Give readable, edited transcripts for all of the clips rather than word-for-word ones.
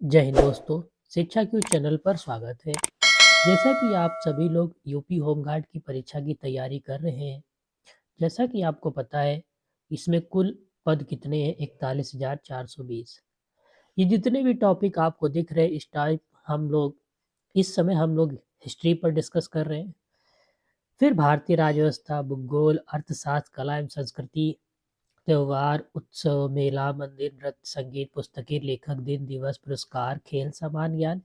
जय हिंद दोस्तों। शिक्षा क्यू चैनल पर स्वागत है। जैसा कि आप सभी लोग यूपी होमगार्ड की परीक्षा की तैयारी कर रहे हैं, जैसा कि आपको पता है इसमें कुल पद कितने हैं? 41,420। ये जितने भी टॉपिक आपको दिख रहे हैं इस समय हम लोग हिस्ट्री पर डिस्कस कर रहे हैं। फिर भारतीय राज्य व्यवस्था, भूगोल, अर्थशास्त्र, कला एवं संस्कृति, त्योहार, उत्सव, मेला, मंदिर, नृत्य, संगीत, पुस्तकें, लेखक, दिन, दिवस, पुरस्कार, खेल, सामान्य ज्ञान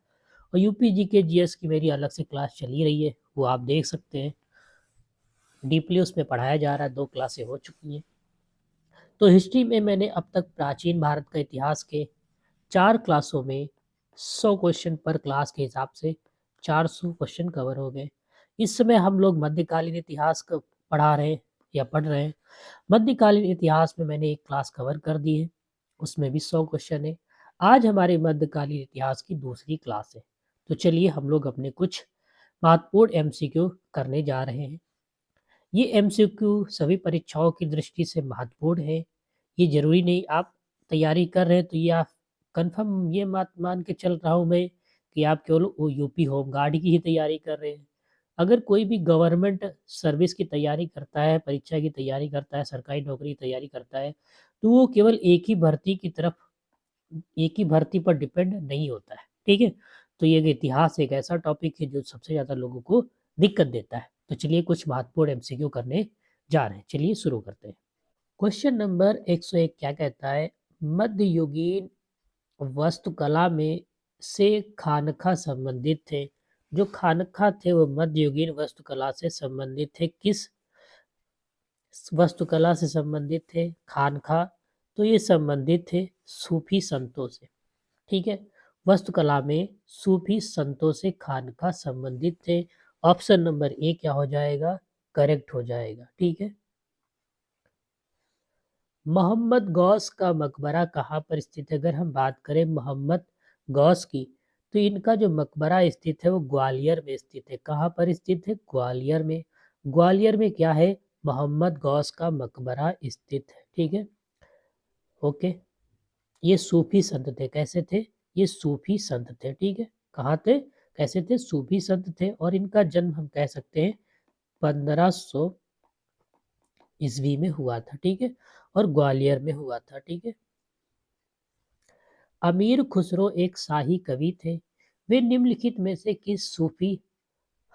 और यूपी जीके जीएस की मेरी अलग से क्लास चली रही है, वो आप देख सकते हैं। डीपली उसमें पढ़ाया जा रहा है, 2 क्लासें हो चुकी हैं। तो हिस्ट्री में मैंने अब तक प्राचीन भारत का इतिहास के 4 क्लासों में 100 क्वेश्चन पर क्लास के हिसाब से 400 क्वेश्चन कवर हो गए। इस समय हम लोग मध्यकालीन इतिहास को पढ़ा रहे हैं या पढ़ रहे हैं। मध्यकालीन इतिहास में मैंने एक क्लास कवर कर दी है, उसमें भी 100 क्वेश्चन है। आज हमारे मध्यकालीन इतिहास की दूसरी क्लास है। तो चलिए हम लोग अपने कुछ महत्वपूर्ण एमसीक्यू करने जा रहे हैं। ये एमसीक्यू सभी परीक्षाओं की दृष्टि से महत्वपूर्ण है। ये ज़रूरी नहीं आप तैयारी कर रहे हैं तो ये आप कन्फर्म ये बात मान के चल रहा हूँ मैं कि आप केवल वो यूपी होमगार्ड की ही तैयारी कर रहे हैं। अगर कोई भी गवर्नमेंट सर्विस की तैयारी करता है, परीक्षा की तैयारी करता है, सरकारी नौकरी की तैयारी करता है, तो वो केवल एक ही भर्ती पर डिपेंड नहीं होता है। ठीक है? तो ये इतिहास एक ऐसा टॉपिक है जो सबसे ज़्यादा लोगों को दिक्कत देता है। तो चलिए कुछ महत्वपूर्ण एमसीक्यू करने जा रहे हैं। चलिए शुरू करते हैं। क्वेश्चन नंबर 101 क्या कहता है? मध्ययुगीन वास्तुकला में से खानखा संबंधित थे। जो खानखा थे वो मध्ययुगीन वास्तुकला से संबंधित थे। किस वास्तुकला से संबंधित थे? खानखा। तो ये संबंधित थे सूफी संतों से। ठीक है? वास्तुकला में सूफी संतों से खानका संबंधित थे। ऑप्शन नंबर ए क्या हो जाएगा? करेक्ट हो जाएगा। ठीक है? मोहम्मद गौस का मकबरा कहाँ पर स्थित है? अगर हम बात करें मोहम्मद गौस की, तो इनका जो मकबरा स्थित है वो ग्वालियर में स्थित है। कहाँ पर स्थित है? ग्वालियर में। ग्वालियर में क्या है? मोहम्मद गौस का मकबरा स्थित है। ठीक है? ओके। ये सूफी संत थे। कैसे थे? ये सूफी संत थे। ठीक है? कहाँ थे? कैसे थे? सूफी संत थे और इनका जन्म हम कह सकते हैं 1500 ईस्वी में हुआ था। ठीक है? और ग्वालियर में हुआ था। ठीक है? अमीर खुसरो एक शाही कवि थे। वे निम्नलिखित में से किस सूफी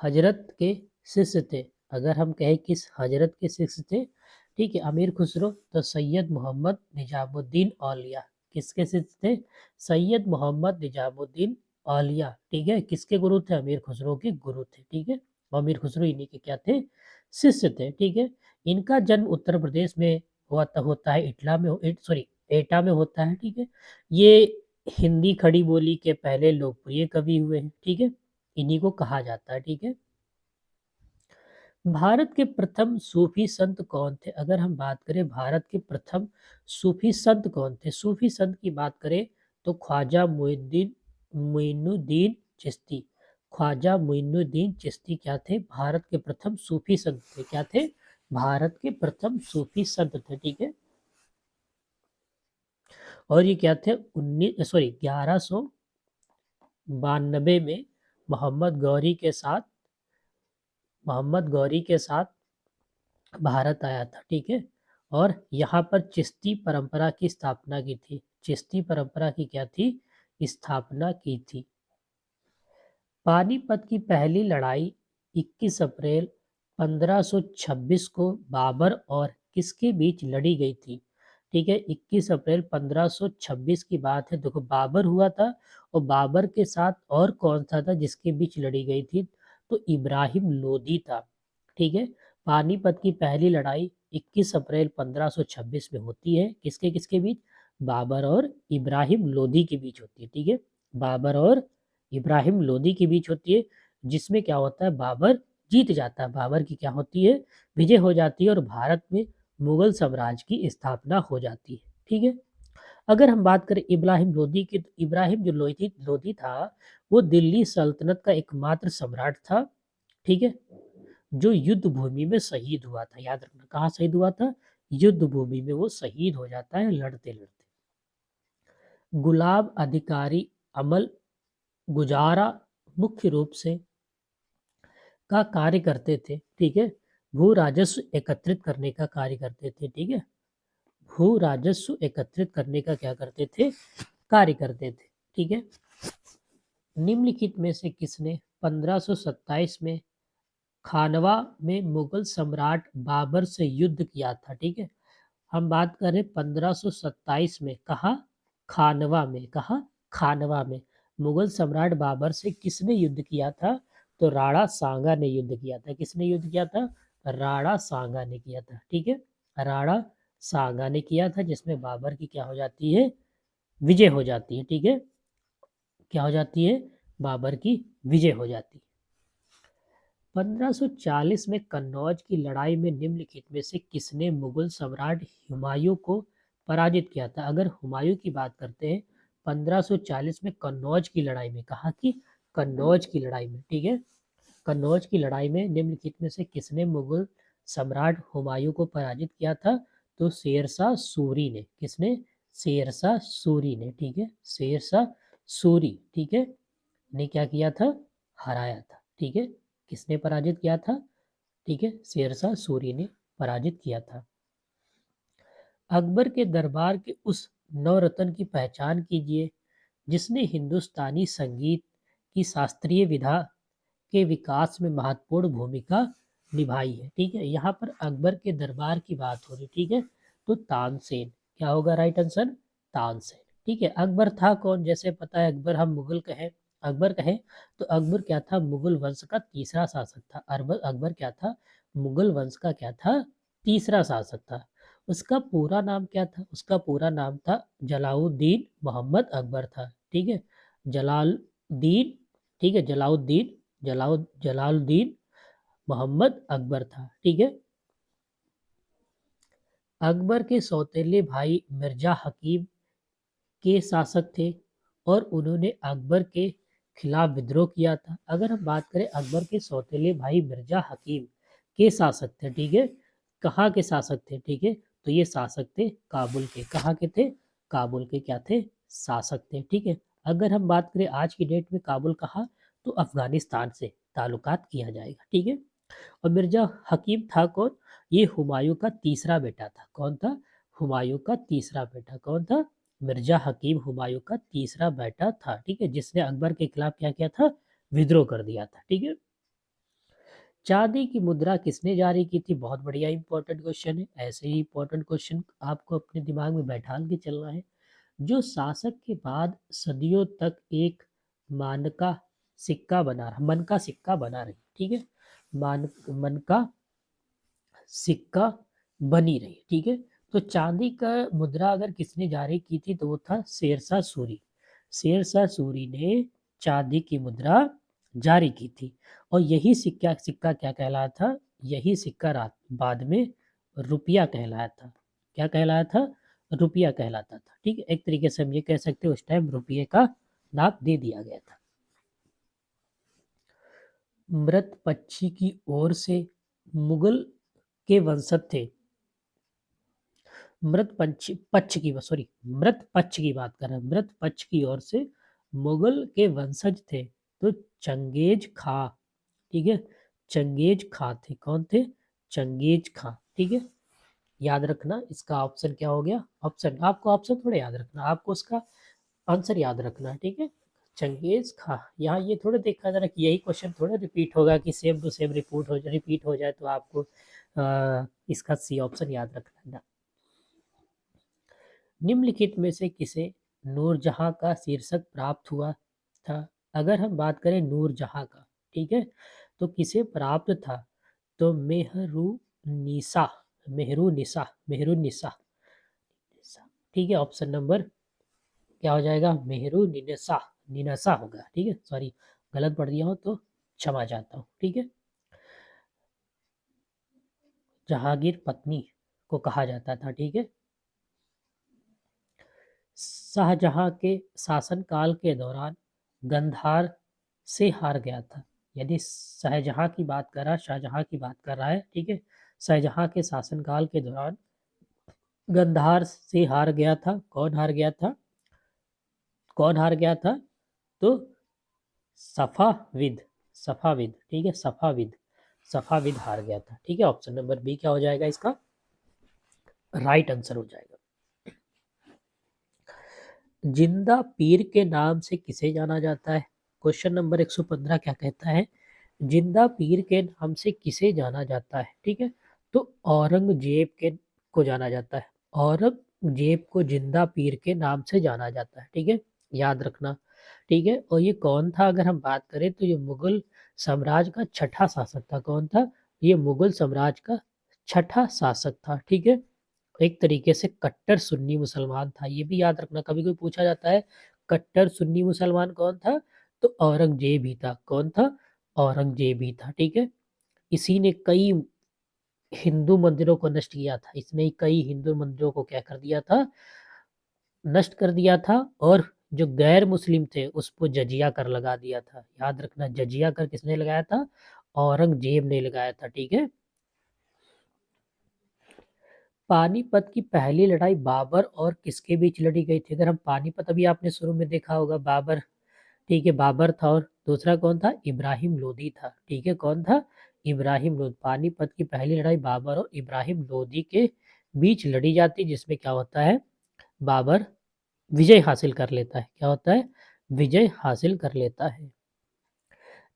हजरत के शिष्य थे? अगर हम कहें किस हजरत के शिष्य थे, ठीक है, अमीर खुसरो, तो सैयद मोहम्मद निजामुद्दीन औलिया। किसके शिष्य थे? सैयद मोहम्मद निजामुद्दीन औलिया। ठीक है? किसके गुरु थे? अमीर खुसरो के गुरु थे। ठीक है? और अमीर खुसरो इन्हीं के क्या थे? शिष्य थे। ठीक है? इनका जन्म उत्तर प्रदेश में होता है, सॉरी, एटा में होता है। ठीक है? ये हिंदी खड़ी बोली के पहले लोकप्रिय कवि हुए हैं। ठीक है? इन्हीं को कहा जाता है। ठीक है? भारत के प्रथम सूफी संत कौन थे? अगर हम बात करें भारत के प्रथम सूफी संत कौन थे, सूफी संत की बात करें तो ख्वाजा मोइनुद्दीन चिश्ती। ख्वाजा मोइनुद्दीन चिश्ती क्या थे? भारत के प्रथम सूफी संत थे। क्या थे? भारत के प्रथम सूफी संत थे। ठीक है? और ये क्या थे? 1192 में मोहम्मद गौरी के साथ मोहम्मद गौरी के साथ भारत आया था। ठीक है? और यहाँ पर चिश्ती परंपरा की स्थापना की थी। चिश्ती परंपरा की क्या थी? स्थापना की थी। पानीपत की पहली लड़ाई 21 अप्रैल 1526 को बाबर और किसके बीच लड़ी गई थी? ठीक है? 21 अप्रैल 1526 की बात है। देखो, बाबर हुआ था और बाबर के साथ और कौन सा था जिसके बीच लड़ी गई थी? तो इब्राहिम लोदी था। ठीक है? पानीपत की पहली लड़ाई 21 अप्रैल 1526 में होती है। किसके किसके बीच? बाबर और इब्राहिम लोदी के बीच होती है। ठीक है? बाबर और इब्राहिम लोदी के बीच होती है, जिसमें क्या होता है? बाबर जीत जाता है। बाबर की क्या होती है? विजय हो जाती है और भारत में मुगल साम्राज्य की स्थापना हो जाती है। ठीक है? अगर हम बात करें इब्राहिम लोदी की, तो इब्राहिम जो लोदी लोदी था वो दिल्ली सल्तनत का एकमात्र सम्राट था। ठीक है? जो युद्ध भूमि में शहीद हुआ था। याद रखना, कहाँ शहीद हुआ था? युद्ध भूमि में वो शहीद हो जाता है लड़ते लड़ते। गुलाब अधिकारी अमल गुजारा मुख्य रूप से का कार्य करते थे, ठीक है। भू राजस्व एकत्रित करने का कार्य करते थे, ठीक है। भू राजस्व एकत्रित करने का क्या करते थे, कार्य करते थे, ठीक है। निम्नलिखित में से किसने 1527 में खानवा में मुगल सम्राट बाबर से युद्ध किया था, ठीक है। हम बात करें 1527 में, कहा खानवा में, कहा खानवा में मुगल सम्राट बाबर से किसने युद्ध किया था, तो राणा सांगा ने युद्ध किया था। किसने युद्ध किया था, राणा सांगा ने किया था, ठीक है। राणा सांगा ने किया था, जिसमें बाबर की क्या हो जाती है, विजय हो जाती है, ठीक है। क्या हो जाती है, बाबर की विजय हो जाती है। 1540 में कन्नौज की लड़ाई में निम्नलिखित में से किसने मुगल सम्राट हुमायूं को पराजित किया था। अगर हुमायूं की बात करते हैं 1540 में कन्नौज की लड़ाई में, कहा कि कन्नौज की लड़ाई में, ठीक है। कन्नौज की लड़ाई में निम्नलिखित में से किसने मुगल सम्राट हुमायूं को पराजित किया था, तो शेरशाह सूरी ने। किसने, शेरशाह सूरी ने, ठीक है। शेरशाह सूरी, ठीक है, ने क्या किया था, हराया था, ठीक है। किसने पराजित किया था, ठीक है, शेरशाह सूरी ने पराजित किया था। अकबर के दरबार के उस नवरत्न की पहचान कीजिए जिसने हिंदुस्तानी संगीत की शास्त्रीय विधा के विकास में महत्वपूर्ण भूमिका निभाई है, ठीक है। यहाँ पर अकबर के दरबार की बात हो रही, ठीक है। तो तानसेन, क्या होगा राइट आंसर, तानसेन, ठीक है। अकबर था कौन, जैसे पता है अकबर हम मुगल कहें, अकबर कहें तो अकबर क्या था, मुगल वंश का तीसरा शासक था। अकबर अकबर क्या था, मुगल वंश का क्या था, तीसरा शासक था। उसका पूरा नाम क्या था, उसका पूरा नाम था जलालुद्दीन मोहम्मद अकबर था, ठीक है। जलालुद्दीन, ठीक है, जलालुद्दीन मोहम्मद अकबर था, ठीक है। अकबर के सौतेले भाई मिर्जा हकीम के शासक थे और उन्होंने अकबर के खिलाफ विद्रोह किया था। अगर हम बात करें अकबर के सौतेले भाई मिर्जा हकीम के शासक थे, ठीक है। कहाँ के शासक थे, ठीक है, तो ये शासक थे काबुल के। कहाँ के थे, काबुल के क्या थे, शासक थे, ठीक है। अगर हम बात करें आज की डेट में काबुल कहाँ, तो अफगानिस्तान से ताल्लुकात किया जाएगा, ठीक है। और मिर्जा हकीम था कौन, ये हुमायूं का तीसरा बेटा था। कौन था, हुमायूं का तीसरा बेटा कौन था, मिर्जा हकीम हुमायूं का तीसरा बेटा था, ठीक है, जिसने अकबर के खिलाफ क्या किया था, विद्रोह कर दिया था, ठीक है। चांदी की मुद्रा किसने जारी की थी, बहुत बढ़िया इंपॉर्टेंट क्वेश्चन है। ऐसे ही इंपॉर्टेंट क्वेश्चन आपको अपने दिमाग में बैठा के चलना है। जो शासक के बाद सदियों तक एक मान का सिक्का बना रहा, मन का सिक्का बना रही, ठीक है, मन का सिक्का बनी रही, ठीक है। तो चांदी का मुद्रा अगर किसने जारी की थी, तो वो था शेरशाह सूरी। शेरशाह सूरी ने चांदी की मुद्रा जारी की थी। और यही सिक्का सिक्का क्या कहलाया था, यही सिक्का रात बाद में रुपया कहलाया था। क्या कहलाया था, रुपया कहलाता था, ठीक है। एक तरीके से हम ये कह सकते हैं उस टाइम रुपये का नाप दे दिया गया था। मृत पक्षी की ओर से मुगल के वंशज थे। मृत पंच पक्ष की, सॉरी, मृत पक्ष की बात कर रहे हैं, मृत पक्ष की ओर से मुगल के वंशज थे, तो चंगेज खा, ठीक है, चंगेज खा थे। कौन थे, चंगेज खा, ठीक है। याद रखना इसका ऑप्शन क्या हो गया, ऑप्शन, आपको ऑप्शन थोड़ा याद रखना, आपको उसका आंसर याद रखना है, ठीक है। चंगेज खा, यहाँ ये थोड़ा देखा जा रहा है कि यही क्वेश्चन थोड़ा रिपीट होगा कि सेम टू सेम रिपीट हो जाए, तो आपको इसका सी ऑप्शन याद रखना है। निम्नलिखित में से किसे नूरजहां का शीर्षक प्राप्त हुआ था। अगर हम बात करें नूरजहां का, ठीक है, तो किसे प्राप्त था, तो मेहरुनिसा, मेहरुनिसा, मेहरुनिसा, ठीक है। ऑप्शन नंबर क्या हो जाएगा, मेहरुनिसा, निनसा होगा, ठीक है। सॉरी, गलत पढ़ दिया हो तो क्षमा चाहता हूँ, ठीक है। जहांगीर पत्नी को कहा जाता था, ठीक है। शाहजहां के शासनकाल के दौरान गंधार से हार गया था। यदि शाहजहां की बात कर रहा है, शाहजहां की बात कर रहा है, ठीक है, शाहजहां के शासनकाल के दौरान गंधार से हार गया था। कौन हार गया था, कौन हार गया था, तो सफाविद, सफाविद, ठीक है, सफाविद, सफाविद हार गया था, ठीक है। ऑप्शन नंबर बी क्या हो जाएगा इसका राइट आंसर हो जाएगा। जिंदा पीर के नाम से किसे जाना जाता है? क्वेश्चन नंबर 115 क्या कहता है? जिंदा पीर के नाम से किसे जाना जाता है? ठीक है, तो औरंगजेब के को जाना जाता है। औरंगजेब को जिंदा पीर के नाम से जाना जाता है, ठीक है, याद रखना, ठीक है। और ये कौन था अगर हम बात करें तो ये मुगल साम्राज्य का छठा शासक था। कौन था? ये मुगल साम्राज्य का छठा शासक था, ठीक है। एक तरीके से कट्टर सुन्नी मुसलमान था, ये भी याद रखना। कभी कोई पूछा जाता है कट्टर सुन्नी मुसलमान कौन था, तो औरंगजेब ही था। कौन था? औरंगजेब ही था, ठीक है। इसी ने कई हिंदू मंदिरों को नष्ट किया था। इसने ही कई हिंदू मंदिरों को क्या कर दिया था? नष्ट कर दिया था। और जो गैर मुस्लिम थे उस पर जजिया कर लगा दिया था। याद रखना, जजिया कर किसने लगाया था? औरंगजेब ने लगाया था, ठीक है। पानीपत की पहली लड़ाई बाबर और किसके बीच लड़ी गई थी? अगर हम पानीपत, अभी आपने शुरू में देखा होगा बाबर, ठीक है, बाबर था और दूसरा कौन था? इब्राहिम लोदी था, ठीक है। कौन था? इब्राहिम लोदी। पानीपत की पहली लड़ाई बाबर और इब्राहिम लोदी के बीच लड़ी जाती, जिसमें क्या होता है? बाबर विजय हासिल कर लेता है। क्या होता है? विजय हासिल कर लेता है।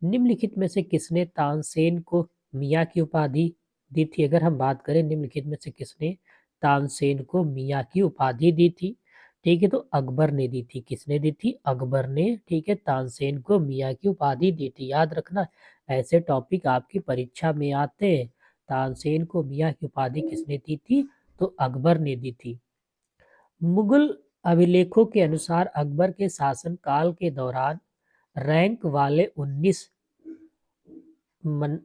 निम्नलिखित में से किसने तानसेन को मियाँ की उपाधि दी थी? अगर हम बात करें निम्नलिखित में से किसने तानसेन को मियाँ की उपाधि दी थी, ठीक है, तो अकबर ने दी थी। किसने दी थी? अकबर ने, ठीक है, तानसेन को मियाँ की उपाधि दी थी। याद रखना, ऐसे टॉपिक आपकी परीक्षा में आते हैं। तानसेन को मियाँ की उपाधि किसने दी थी? तो अकबर ने दी थी। मुगल अभिलेखों के अनुसार अकबर के शासनकाल के दौरान रैंक वाले 19 मन,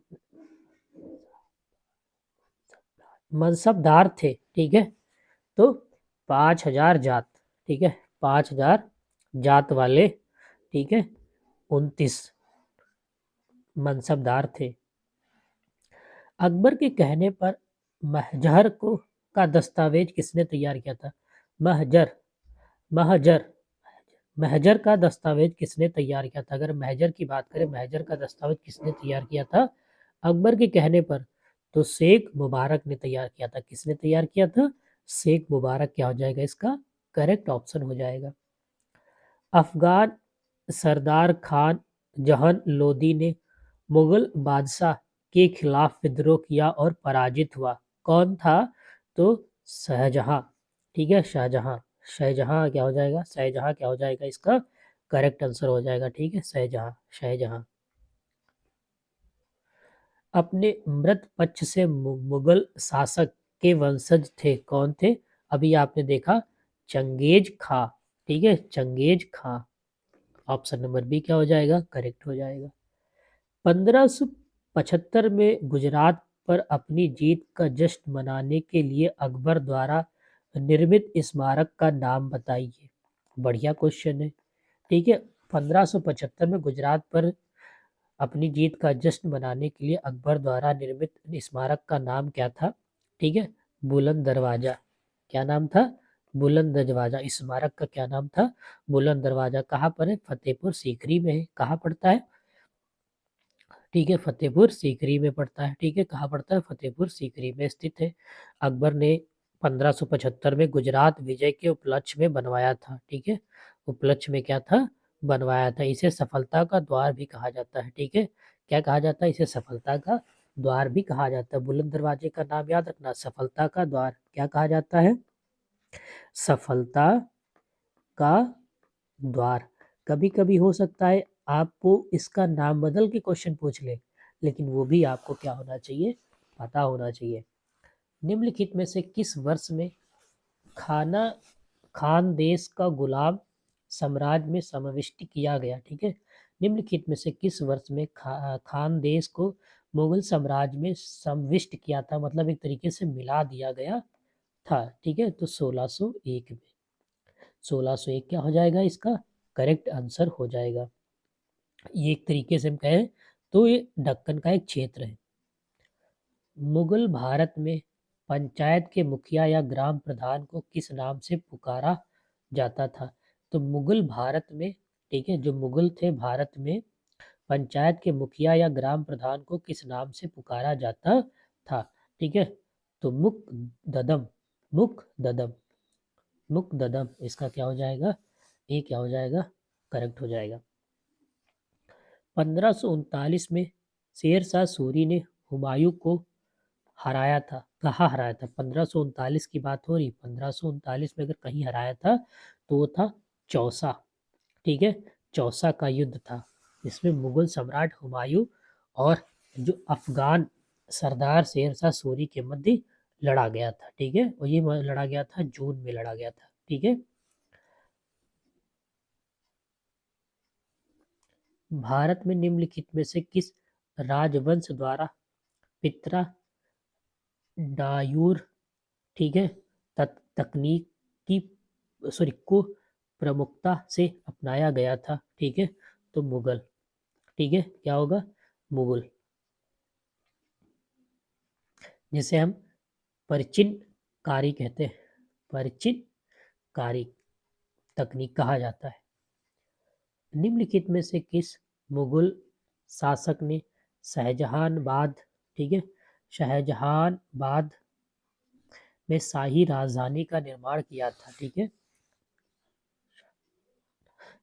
मनसबदार थे, ठीक है। तो 5,000 जात, ठीक है, 5,000 जात वाले, ठीक है, 29 मनसबदार थे। अकबर के कहने पर महजर को का दस्तावेज किसने तैयार किया था? महजर, महजर, महजर का दस्तावेज किसने तैयार किया था? अगर महजर की बात करें, महजर का दस्तावेज किसने तैयार किया था अकबर के कहने पर? तो शेख मुबारक ने तैयार किया था। किसने तैयार किया था? शेख मुबारक क्या हो जाएगा इसका करेक्ट ऑप्शन हो जाएगा। अफगान सरदार खान जहान लोदी ने मुगल बादशाह के खिलाफ विद्रोह किया और पराजित हुआ। कौन था? तो शाहजहां, ठीक है, शाहजहां। शाहजहां क्या हो जाएगा? शाहजहां क्या हो जाएगा इसका करेक्ट आंसर हो जाएगा, ठीक है, शाहजहां, शाहजहां। अपने मृत पक्ष से मुगल शासक के वंशज थे। कौन थे? अभी आपने देखा चंगेज खां, ठीक है, चंगेज खां। ऑप्शन नंबर बी क्या हो जाएगा करेक्ट हो जाएगा। 1575 में गुजरात पर अपनी जीत का जश्न मनाने के लिए अकबर द्वारा निर्मित स्मारक का नाम बताइए। बढ़िया क्वेश्चन है, ठीक है। 1575 में गुजरात पर अपनी जीत का जश्न मनाने के लिए अकबर द्वारा निर्मित स्मारक का नाम क्या था? ठीक है, बुलंद दरवाजा। क्या नाम था? बुलंद दरवाजा। इस स्मारक का क्या नाम था? बुलंद दरवाजा। कहाँ पर है? फतेहपुर सीकरी में है। कहाँ पड़ता है? ठीक है, फतेहपुर सीकरी में पड़ता है, ठीक है। कहाँ पड़ता है? फतेहपुर सीकरी में स्थित है। अकबर ने 1575 में गुजरात विजय के उपलक्ष्य में बनवाया था, ठीक है। उपलक्ष्य में क्या था? बनवाया था। इसे सफलता का द्वार भी कहा जाता है, ठीक है। क्या कहा जाता है? इसे सफलता का द्वार भी कहा जाता है। बुलंद दरवाजे का नाम याद रखना, सफलता का द्वार। क्या कहा जाता है? सफलता का द्वार। कभी कभी हो सकता है आपको इसका नाम बदल के क्वेश्चन पूछ ले, लेकिन वो भी आपको क्या होना चाहिए? पता होना चाहिए। निम्नलिखित में से किस वर्ष में खाना खान देश का गुलाम साम्राज्य में समाविष्ट किया गया? ठीक है, निम्नलिखित में से किस वर्ष में खान देश को मुगल साम्राज्य में समाविष्ट किया था, मतलब एक तरीके से मिला दिया गया था? ठीक है, तो 1601 में। 1601 क्या हो जाएगा इसका करेक्ट आंसर हो जाएगा। ये एक तरीके से हम कहें तो ये दक्कन का एक क्षेत्र है। मुगल भारत में पंचायत के मुखिया या ग्राम प्रधान को किस नाम से पुकारा जाता था? तो मुगल भारत में, ठीक है, जो मुगल थे भारत में पंचायत के मुखिया या ग्राम प्रधान को किस नाम से पुकारा जाता था? ठीक है, तो ददम, मुक ददम, मुक ददम, इसका क्या हो जाएगा? ये क्या हो जाएगा? करेक्ट हो जाएगा। 1539 में शेर शाह सूरी ने हुमायूं को हराया था। कहाँ हराया था? 1539 की बात हो रही। 1539 में अगर कहीं हराया था तो वो था चौसा। ठीक है, चौसा का युद्ध था, इसमें मुगल सम्राट हुमायूं और जो अफगान सरदार शेर शाह सूरी के मध्य लड़ा गया था। ठीक है, और ये लड़ा गया था जून में लड़ा गया था। ठीक है, भारत में निम्नलिखित में से किस राजवंश द्वारा पित्रा डायूर, ठीक है, तकनीक की को प्रमुखता से अपनाया गया था? ठीक है, तो मुगल। ठीक है, क्या होगा? मुगल, जिसे हम परिचिनकारी कहते हैं, परिचिनकारी तकनीक कहा जाता है। निम्नलिखित में से किस मुगल शासक ने शाहजहानाबाद, ठीक है, शाहजहानाबाद में शाही राजधानी का निर्माण किया था? ठीक है,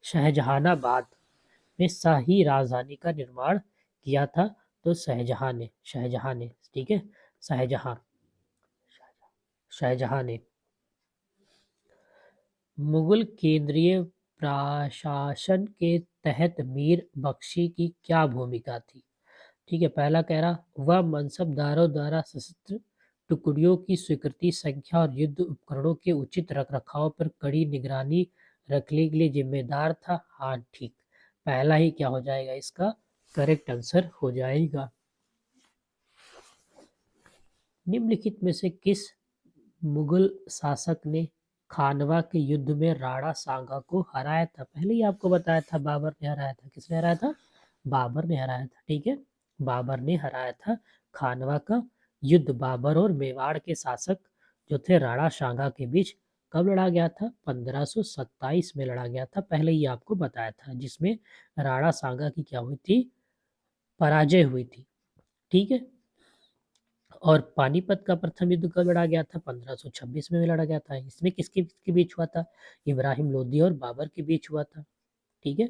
शाहजहानाबाद में शाही राजधानी का निर्माण किया था, तो शाहजहां ने, ठीक है, शाहजहां, शाहजहां ने। मुगल केंद्रीय प्रशासन के तहत मीर बख्शी की क्या भूमिका थी? ठीक है, पहला कह रहा वह मनसबदारों द्वारा सशस्त्र टुकड़ियों की स्वीकृति, संख्या और युद्ध उपकरणों के उचित रखरखाव पर कड़ी निगरानी रखने के लिए जिम्मेदार था। हाँ, ठीक, पहला ही क्या हो जाएगा? इसका करेक्ट आंसर हो जाएगा। निम्नलिखित में से किस मुगल शासक ने खानवा के युद्ध में राणा सांगा को हराया था? पहले ही आपको बताया था, बाबर ने हराया था। किसने हराया था? बाबर ने हराया था। ठीक है, बाबर ने हराया था खानवा का युद्ध। बाबर और मेवाड़ के शासक जो थे राणा सांगा के बीच कब लड़ा गया था? 1527 में लड़ा गया था, पहले ही आपको बताया था, जिसमें राणा सांगा की क्या हुई थी? पराजय हुई थी। ठीक है, और पानीपत का प्रथम युद्ध कब लड़ा गया था? 1526 में लड़ा गया था। इसमें किसके किसके बीच हुआ था? इब्राहिम लोदी और बाबर के बीच हुआ था। ठीक है,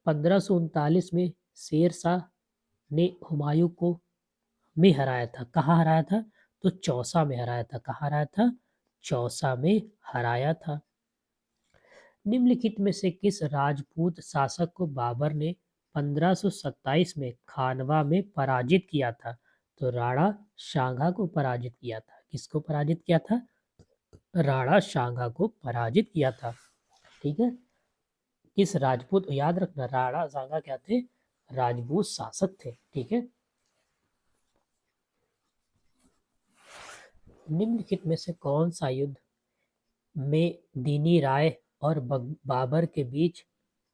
1539 में शेर शाह ने हुमायूं को में हराया था। कहाँ हराया था? तो चौसा में हराया था। कहाँ हराया था? चौसा में हराया था। निम्नलिखित में से किस राजपूत शासक को बाबर ने 1527 में खानवा में पराजित किया था? तो राणा सांगा को पराजित किया था। किसको पराजित किया था? राणा सांगा को पराजित किया था। ठीक है, किस राजपूत, याद रखना राणा सांगा क्या थे? राजपूत शासक थे। ठीक है, निम्नलिखित में से कौन सा युद्ध में दीनी राय और बाबर के बीच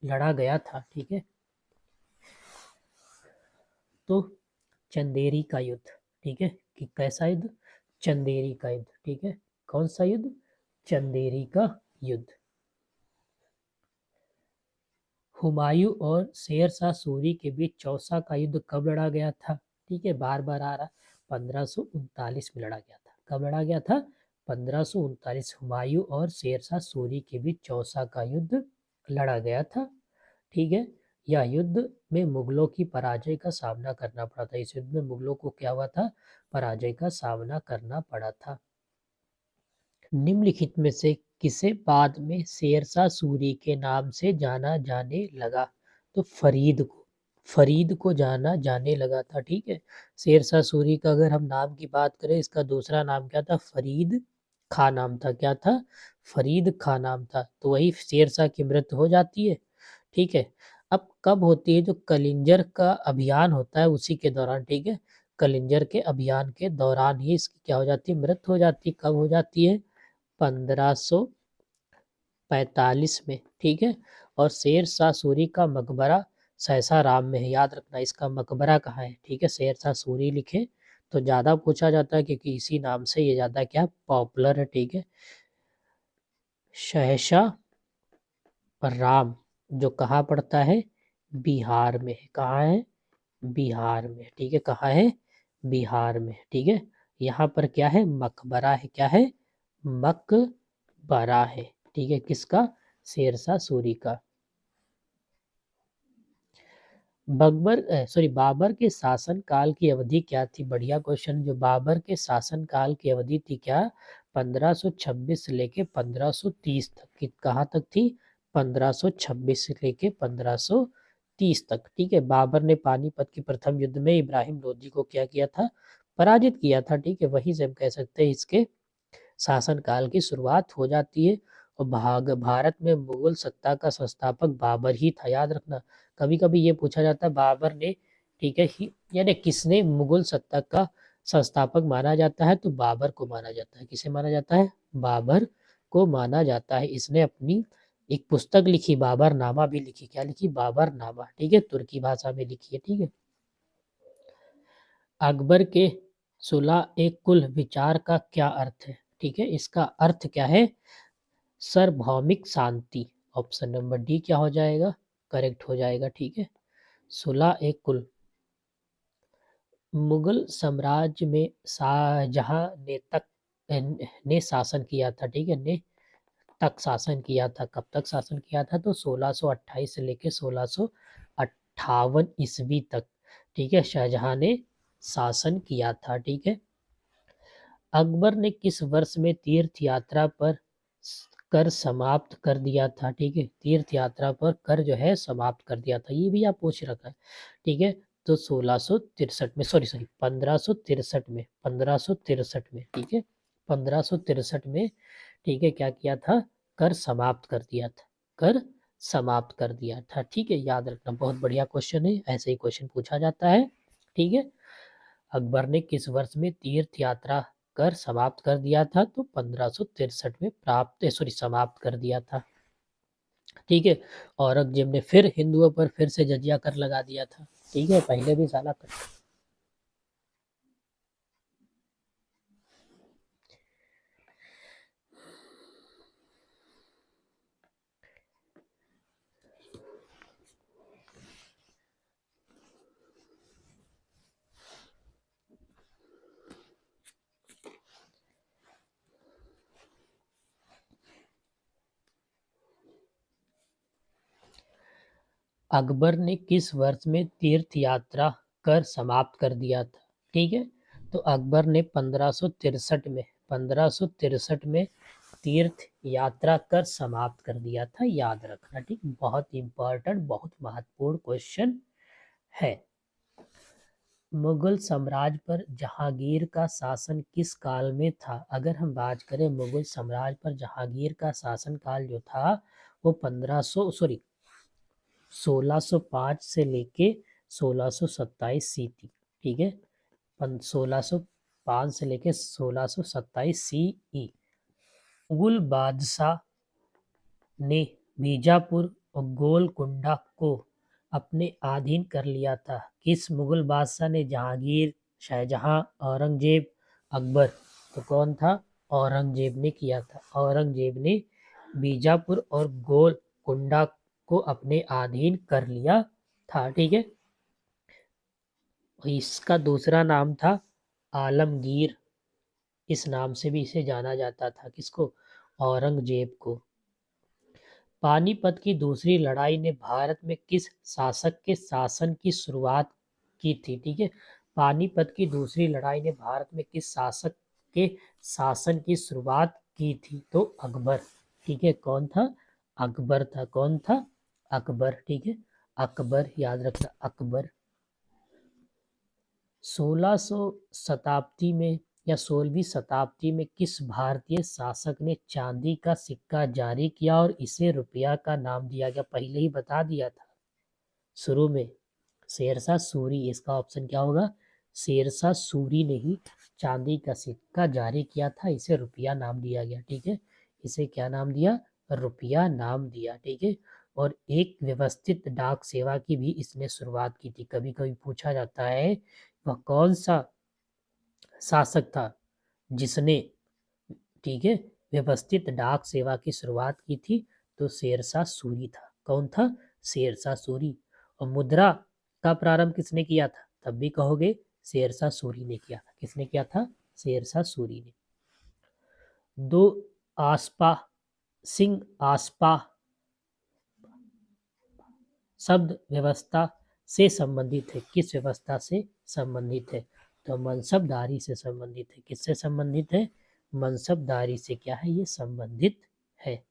लड़ा गया था? ठीक है, तो चंदेरी का युद्ध। ठीक है, कि कैसा युद्ध? चंदेरी का युद्ध। ठीक है, कौन सा युद्ध? चंदेरी का युद्ध। हुमायूं और शेर शाह सूरी के बीच चौसा का युद्ध कब लड़ा गया था? ठीक है, बार बार आ रहा, 1539 में लड़ा गया था। कब लड़ा गया था? 1539। हुमायूं और शेर शाह सूरी के बीच चौसा का युद्ध लड़ा गया था। ठीक है, यह युद्ध में मुगलों की पराजय का सामना करना पड़ा था। इस युद्ध में मुगलों को क्या हुआ था? पराजय का सामना करना पड़ा था। निम्नलिखित में से किसे बाद में शेरशाह सूरी के नाम से जाना जाने लगा? तो फरीद को जाना जाने लगा था। ठीक है, शेरशाह सूरी का अगर हम नाम की बात करें, इसका दूसरा नाम क्या था? फरीद खां नाम था। क्या था? फरीद खां नाम था। तो वही शेरशाह की मृत्यु हो जाती है। ठीक है, अब कब होती है? जो कलिंजर का अभियान होता है उसी के दौरान। ठीक है, कलिंजर के अभियान के दौरान ही इसकी क्या हो जाती है? मृत्यु हो जाती है। कब हो जाती है? 1545 में। ठीक है, और शेर शाह सूरी का मकबरा सहसाराम में है। याद रखना, इसका मकबरा कहाँ है? ठीक है, शेर शाह सूरी लिखे तो ज़्यादा पूछा जाता है, क्योंकि इसी नाम से ये ज़्यादा क्या पॉपुलर है। ठीक है, शहशाह राम जो कहाँ पड़ता है, बिहार में। कहाँ है, बिहार में। ठीक है, कहाँ है, बिहार में। ठीक है, यहाँ पर क्या है, मकबरा है। क्या है, मकबरा है। ठीक है, किसका, शेरशाह सूरी का। बाबर के शासन काल की अवधि क्या थी। बढ़िया क्वेश्चन। जो बाबर के शासन काल की अवधि थी क्या, 1526 से लेके 1530 तक। कहाँ तक थी, 1526 से लेके 1530 तक। ठीक है, बाबर ने पानीपत के प्रथम युद्ध में इब्राहिम लोदी को क्या किया था, पराजित किया था। ठीक है, वहीं से हम कह सकते हैं इसके शासनकाल की शुरुआत हो जाती है। और भारत में मुगल सत्ता का संस्थापक बाबर ही था, याद रखना। कभी कभी ये पूछा जाता है बाबर ने, ठीक है, यानी किसने मुगल सत्ता का संस्थापक माना जाता है, तो बाबर को माना जाता है। किसे माना जाता है, बाबर को माना जाता है। इसने अपनी एक पुस्तक लिखी, बाबर नामा भी लिखी। क्या लिखी, बाबर नामा। ठीक है, तुर्की भाषा में लिखी है। ठीक है, अकबर के सुलह ए कुल विचार का क्या अर्थ है। ठीक है, इसका अर्थ क्या है, सार्वभौमिक शांति। ऑप्शन नंबर डी क्या हो जाएगा, करेक्ट हो जाएगा। ठीक है, सुलह ए कुल। मुगल साम्राज्य में शाहजहां ने शासन किया था। ठीक है, ने तक शासन किया था। कब तक शासन किया था, तो 1628 से लेकर 1658 ईस्वी तक। ठीक है, शाहजहां ने शासन किया था। ठीक है, अकबर ने किस वर्ष में तीर्थ यात्रा पर कर समाप्त कर दिया था। ठीक है, तीर्थ यात्रा पर कर जो है समाप्त कर दिया था, ये भी आप पूछ रखा है। ठीक है, तो 1663 में, सॉरी सॉरी 1563 में, 1563 में। ठीक है, 1563 में। ठीक है, क्या किया था, कर समाप्त कर दिया था, कर समाप्त कर दिया था। ठीक है, याद रखना, बहुत बढ़िया क्वेश्चन है, ऐसे ही क्वेश्चन पूछा जाता है। ठीक है, अकबर ने किस वर्ष में तीर्थ यात्रा कर समाप्त कर दिया था, तो 1563 में समाप्त कर दिया था। ठीक है, औरंगजेब ने फिर हिंदुओं पर फिर से जजिया कर लगा दिया था। ठीक है, पहले भी साला कर। अकबर ने किस वर्ष में तीर्थ यात्रा कर समाप्त कर दिया था। ठीक है, तो अकबर ने 1563 में तीर्थ यात्रा कर समाप्त कर दिया था, याद रखना। ठीक, बहुत इंपॉर्टेंट, बहुत महत्वपूर्ण क्वेश्चन है। मुगल साम्राज्य पर जहांगीर का शासन किस काल में था। अगर हम बात करें मुगल साम्राज्य पर जहांगीर का शासन काल जो था, वो 1605 से लेके 1627 सी थी। ठीक है, 1605 से लेके 1627 सी ई। मुगल बादशाह ने बीजापुर और गोलकुंडा को अपने अधीन कर लिया था। किस मुगल बादशाह ने, जहांगीर, शाहजहां, औरंगजेब, अकबर। तो कौन था, औरंगजेब ने किया था। औरंगजेब ने बीजापुर और गोलकुंडा को अपने अधीन कर लिया था। ठीक है, इसका दूसरा नाम था आलमगीर। इस नाम से भी इसे जाना जाता था, किसको, औरंगजेब को। पानीपत की दूसरी लड़ाई ने भारत में किस शासक के शासन की शुरुआत की थी। ठीक है, पानीपत की दूसरी लड़ाई ने भारत में किस शासक के शासन की शुरुआत की थी, तो अकबर। ठीक है, कौन था, अकबर था। कौन था, अकबर। ठीक है, अकबर, याद रखना, अकबर। 16 शताब्दी में या 16वीं शताब्दी में किस भारतीय शासक ने चांदी का सिक्का जारी किया और इसे रुपया का नाम दिया गया। पहले ही बता दिया था शुरू में, शेरशाह सूरी। इसका ऑप्शन क्या होगा, शेरशाह सूरी ने ही चांदी का सिक्का जारी किया था, इसे रुपया नाम दिया गया। ठीक है, इसे क्या नाम दिया, रुपया नाम दिया। ठीक है, और एक व्यवस्थित डाक सेवा की भी इसने शुरुआत की थी। कभी कभी पूछा जाता है वह कौन सा शासक था जिसने, ठीक है, व्यवस्थित डाक सेवा की शुरुआत की थी, तो शेरशाह सूरी था। कौन था? शेरशाह सूरी। और मुद्रा का प्रारंभ किसने किया था? तब भी कहोगे शेरशाह सूरी ने किया था। किसने किया था? शेरशाह सूरी ने। दो आसपा सिंह आसपा शब्द व्यवस्था से संबंधित है। किस व्यवस्था से संबंधित है? तो मनसबदारी से संबंधित है। किससे संबंधित है? मनसबदारी से क्या है? ये संबंधित है।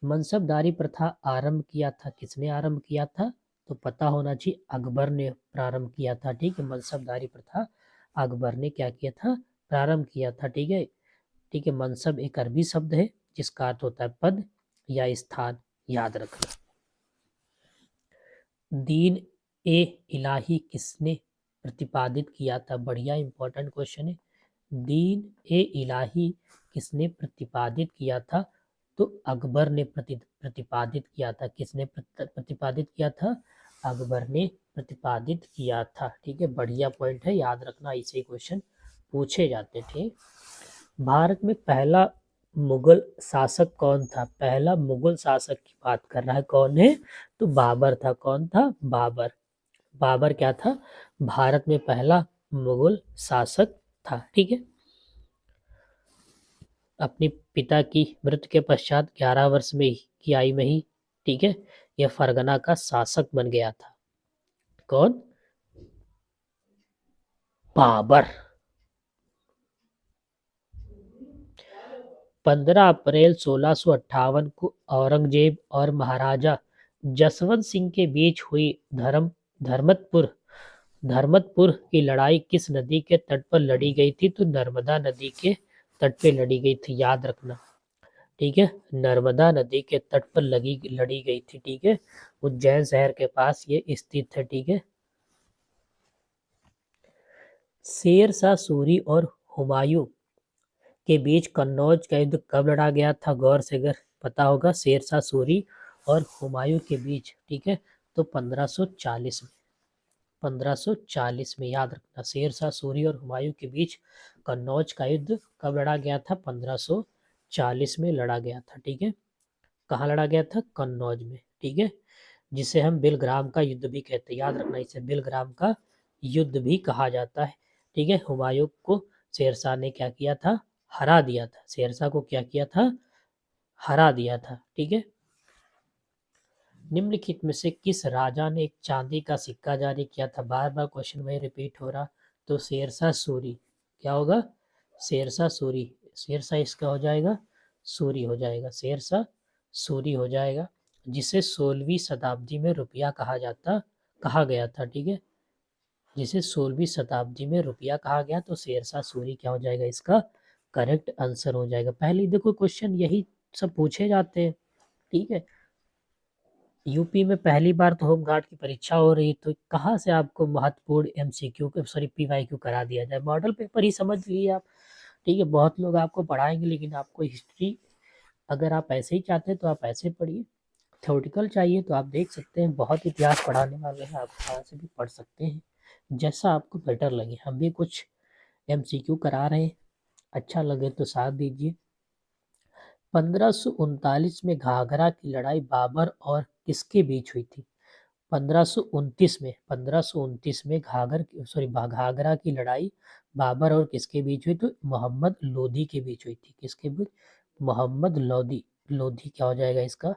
मनसबदारी प्रथा आरंभ किया था। किसने आरंभ किया था? तो पता होना चाहिए, अकबर ने प्रारंभ किया था। ठीक है, मनसबदारी प्रथा अकबर ने क्या किया था? प्रारंभ किया था। ठीक है। ठीक है, मनसब एक अरबी शब्द है जिसका अर्थ होता है पद या स्थान, याद रखना। दीन ए इलाही किसने प्रतिपादित किया था? बढ़िया इंपॉर्टेंट क्वेश्चन है। दीन ए इलाही किसने प्रतिपादित किया था? तो अकबर ने प्रतिपादित किया था। किसने प्रतिपादित किया था? अकबर ने प्रतिपादित किया था। ठीक है, बढ़िया पॉइंट है, याद रखना, ऐसे क्वेश्चन पूछे जाते थे। भारत में पहला मुगल शासक कौन था? पहला मुगल शासक की बात कर रहा है, कौन है? तो बाबर था। कौन था? बाबर। बाबर क्या था? भारत में पहला मुगल शासक था। ठीक है। अपने पिता की मृत्यु के पश्चात 11 वर्ष में की आयु में ही, ठीक है, यह फरगना का शासक बन गया था। कौन? बाबर। 15 अप्रैल 1658 को औरंगजेब और महाराजा जसवंत सिंह के बीच हुई धर्मतपुर धर्मतपुर की लड़ाई किस नदी के तट पर लड़ी गई थी? तो नर्मदा नदी के तट पे लड़ी गई थी, याद रखना। ठीक है, नर्मदा नदी के तट पर लड़ी गई थी। ठीक है, उज्जैन शहर के पास ये स्थित है। ठीक है। शेर शाह सूरी और हुमायूं के बीच कन्नौज का युद्ध कब लड़ा गया था? गौर से अगर पता होगा, शेर शाह सूरी और हुमायूं के बीच, ठीक है, तो 1540 में। 1540 में, याद रखना, शेर शाह सूरी और हुमायूं के बीच कन्नौज का युद्ध कब लड़ा गया था? 1540 में लड़ा गया था। ठीक है, कहाँ लड़ा गया था? कन्नौज में। ठीक है, जिसे हम बिलग्राम का युद्ध भी कहते हैं, याद रखना, इसे बिलग्राम का युद्ध भी कहा जाता है। ठीक है, हुमायूं को शेरशाह ने क्या किया था? हरा दिया था। शेरशाह को क्या किया था? हरा दिया था। ठीक है। निम्नलिखित में से किस राजा ने एक चांदी का सिक्का जारी किया था? बार बार क्वेश्चन में रिपीट हो रहा, तो शेरशाह सूरी। क्या होगा? शेरशाह सूरी। शेरशाह इसका हो जाएगा, सूरी हो जाएगा, शेरशाह सूरी हो जाएगा, जिसे 16वीं शताब्दी में रुपया कहा गया था। ठीक है, जिसे 16वीं शताब्दी में रुपया कहा गया, तो शेरशाह सूरी क्या हो जाएगा? इसका करेक्ट आंसर हो जाएगा। पहले देखो क्वेश्चन यही सब पूछे जाते हैं। ठीक है, यूपी में पहली बार तो होमगार्ड की परीक्षा हो रही, तो कहाँ से आपको महत्वपूर्ण एमसीक्यू सॉरी पीवाईक्यू करा दिया जाए? मॉडल पेपर ही समझ लिए आप। ठीक है, बहुत लोग आपको पढ़ाएंगे, लेकिन आपको हिस्ट्री अगर आप ऐसे ही चाहते हैं तो आप ऐसे पढ़िए। थ्योरेटिकल चाहिए तो आप देख सकते हैं, बहुत इतिहास पढ़ाने वाले हैं, आप वहाँ से भी पढ़ सकते हैं, जैसा आपको बेटर लगे। हम भी कुछ एमसीक्यू करा रहे हैं, अच्छा लगे तो साथ दीजिए। 1539 में घाघरा की लड़ाई बाबर और किसके बीच हुई थी? 1529 में घाघरा की लड़ाई बाबर और किसके बीच हुई? तो मोहम्मद लोधी के बीच हुई थी। किसके बीच? मोहम्मद लोधी। लोधी क्या हो जाएगा? इसका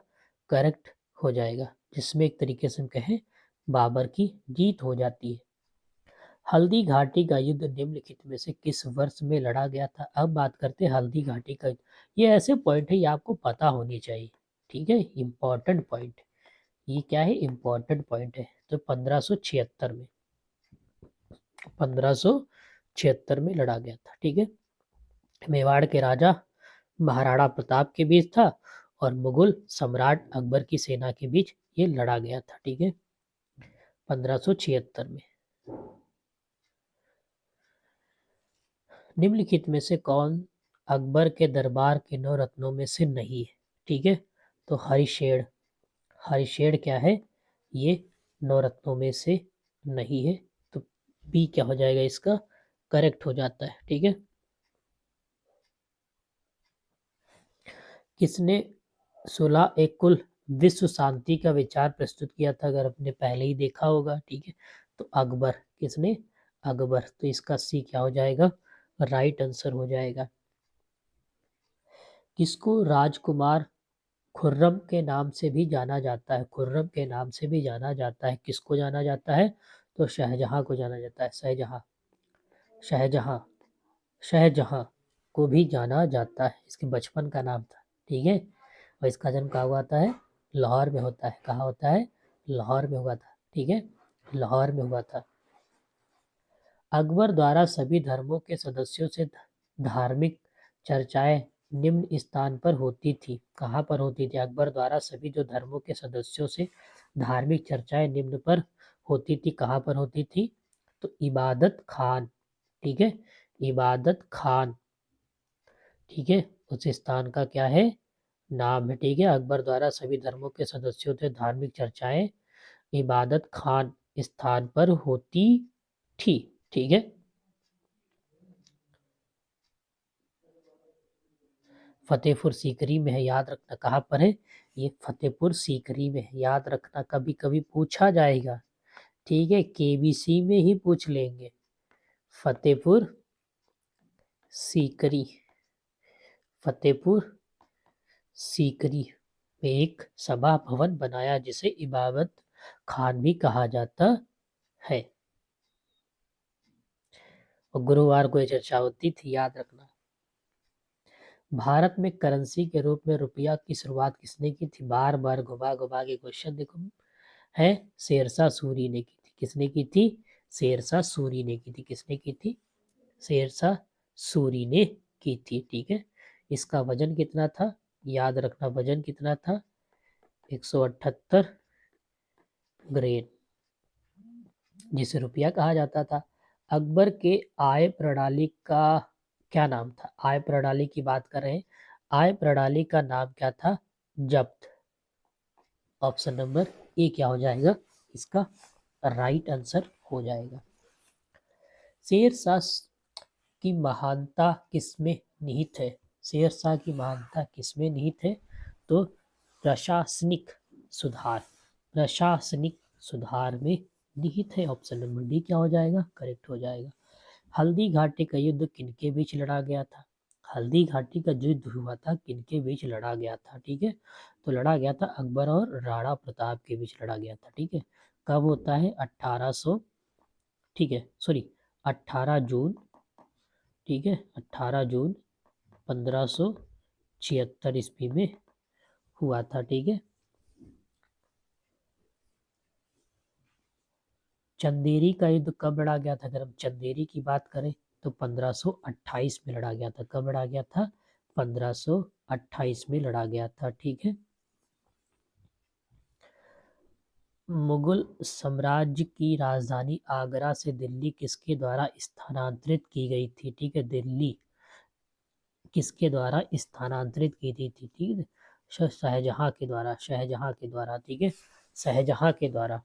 करेक्ट हो जाएगा, जिसमें एक तरीके से हम कहें बाबर की जीत हो जाती है। हल्दी घाटी का युद्ध निम्नलिखित में से किस वर्ष में लड़ा गया था? अब बात करते हैं हल्दी घाटी का युद्ध। ये ऐसे पॉइंट है, ये आपको पता होनी चाहिए। ठीक है, इम्पोर्टेंट पॉइंट, ये क्या है? इम्पोर्टेंट पॉइंट है। तो 1576 में, 1576 में लड़ा गया था। ठीक है, मेवाड़ के राजा महाराणा प्रताप के बीच था और मुगल सम्राट अकबर की सेना के बीच ये लड़ा गया था। ठीक है, 1576 में। निम्नलिखित में से कौन अकबर के दरबार के 9 रत्नों में से नहीं है? ठीक है, तो हरिशेर। हरिशेर क्या है? ये 9 रत्नों में से नहीं है, तो बी क्या हो जाएगा? इसका करेक्ट हो जाता है। ठीक है, किसने सुलह एक कुल विश्व शांति का विचार प्रस्तुत किया था, अगर आपने पहले ही देखा होगा, ठीक है। तो अकबर, किसने? अकबर। तो इसका सी क्या हो जाएगा? राइट आंसर हो जाएगा। किसको राजकुमार खुर्रम के नाम से भी जाना जाता है? खुर्रम के नाम से भी जाना जाता है, किसको जाना जाता है? तो शाहजहां को जाना जाता है, शाहजहां, शाहजहां, शाहजहां को भी जाना जाता है, इसके बचपन का नाम था, ठीक है। और इसका जन्म कहाँ हुआ था? है लाहौर में होता है। कहाँ होता है? लाहौर में हुआ था, ठीक है, लाहौर में हुआ था। अकबर द्वारा सभी धर्मों के सदस्यों से धार्मिक चर्चाएं निम्न स्थान पर होती थी। कहाँ पर होती थी? अकबर द्वारा सभी जो धर्मों के सदस्यों से धार्मिक चर्चाएं निम्न पर होती थी, कहाँ पर होती थी? तो इबादत खान, ठीक है, इबादत खान, ठीक है, उस स्थान का क्या है? नाम है, ठीक है। अकबर द्वारा सभी धर्मों के सदस्यों से धार्मिक चर्चाएं इबादत खान स्थान पर होती थी, ठीक है। फतेहपुर सीकरी में है, याद रखना। कहाँ पर है? ये फतेहपुर सीकरी में है, याद रखना, कभी कभी पूछा जाएगा, ठीक है, केबीसी में ही पूछ लेंगे। फतेहपुर सीकरी, फतेहपुर सीकरी में एक सभा भवन बनाया जिसे इबादत खान भी कहा जाता है, और गुरुवार को ये चर्चा होती थी, याद रखना। भारत में करेंसी के रूप में रुपया की शुरुआत किसने की थी? बार बार घुमा घुमा के क्वेश्चन देखो, है शेरशाह सूरी ने की थी। किसने की थी? शेरशाह सूरी ने की थी। किसने की थी? शेरशाह सूरी ने की थी, ठीक है। इसका वजन कितना था? याद रखना, वजन कितना था? 178 ग्रेन, जिसे रुपया कहा जाता था। अकबर के आय प्रणाली का क्या नाम था? आय प्रणाली की बात कर रहे हैं, आय प्रणाली का नाम क्या था? जब्त। ऑप्शन नंबर ए क्या हो जाएगा? इसका राइट आंसर हो जाएगा। शेरशाह की महानता किसमें निहित है? शेरशाह की महानता किसमें निहित है? तो प्रशासनिक सुधार, प्रशासनिक सुधार में निहित है। ऑप्शन नंबर डी क्या हो जाएगा? करेक्ट हो जाएगा। हल्दी घाटी का युद्ध किनके बीच लड़ा गया था? हल्दी घाटी का युद्ध हुआ था, किनके बीच लड़ा गया था? ठीक है, तो लड़ा गया था अकबर और राणा प्रताप के बीच लड़ा गया था, ठीक है। कब होता है? 1800, ठीक है, सॉरी 18 जून, ठीक है, 18 जून 1576 ईस्वी में हुआ था, ठीक है। चंदेरी का युद्ध कब लड़ा गया था? अगर हम चंदेरी की बात करें तो 1528 में लड़ा गया था। कब लड़ा गया था? 1528 में लड़ा गया था, ठीक है। मुगल साम्राज्य की राजधानी आगरा से दिल्ली किसके द्वारा स्थानांतरित की गई थी? ठीक है, दिल्ली किसके द्वारा स्थानांतरित की थी? ठीक है, शाहजहां के द्वारा, शाहजहां के द्वारा, ठीक है, शाहजहां के द्वारा,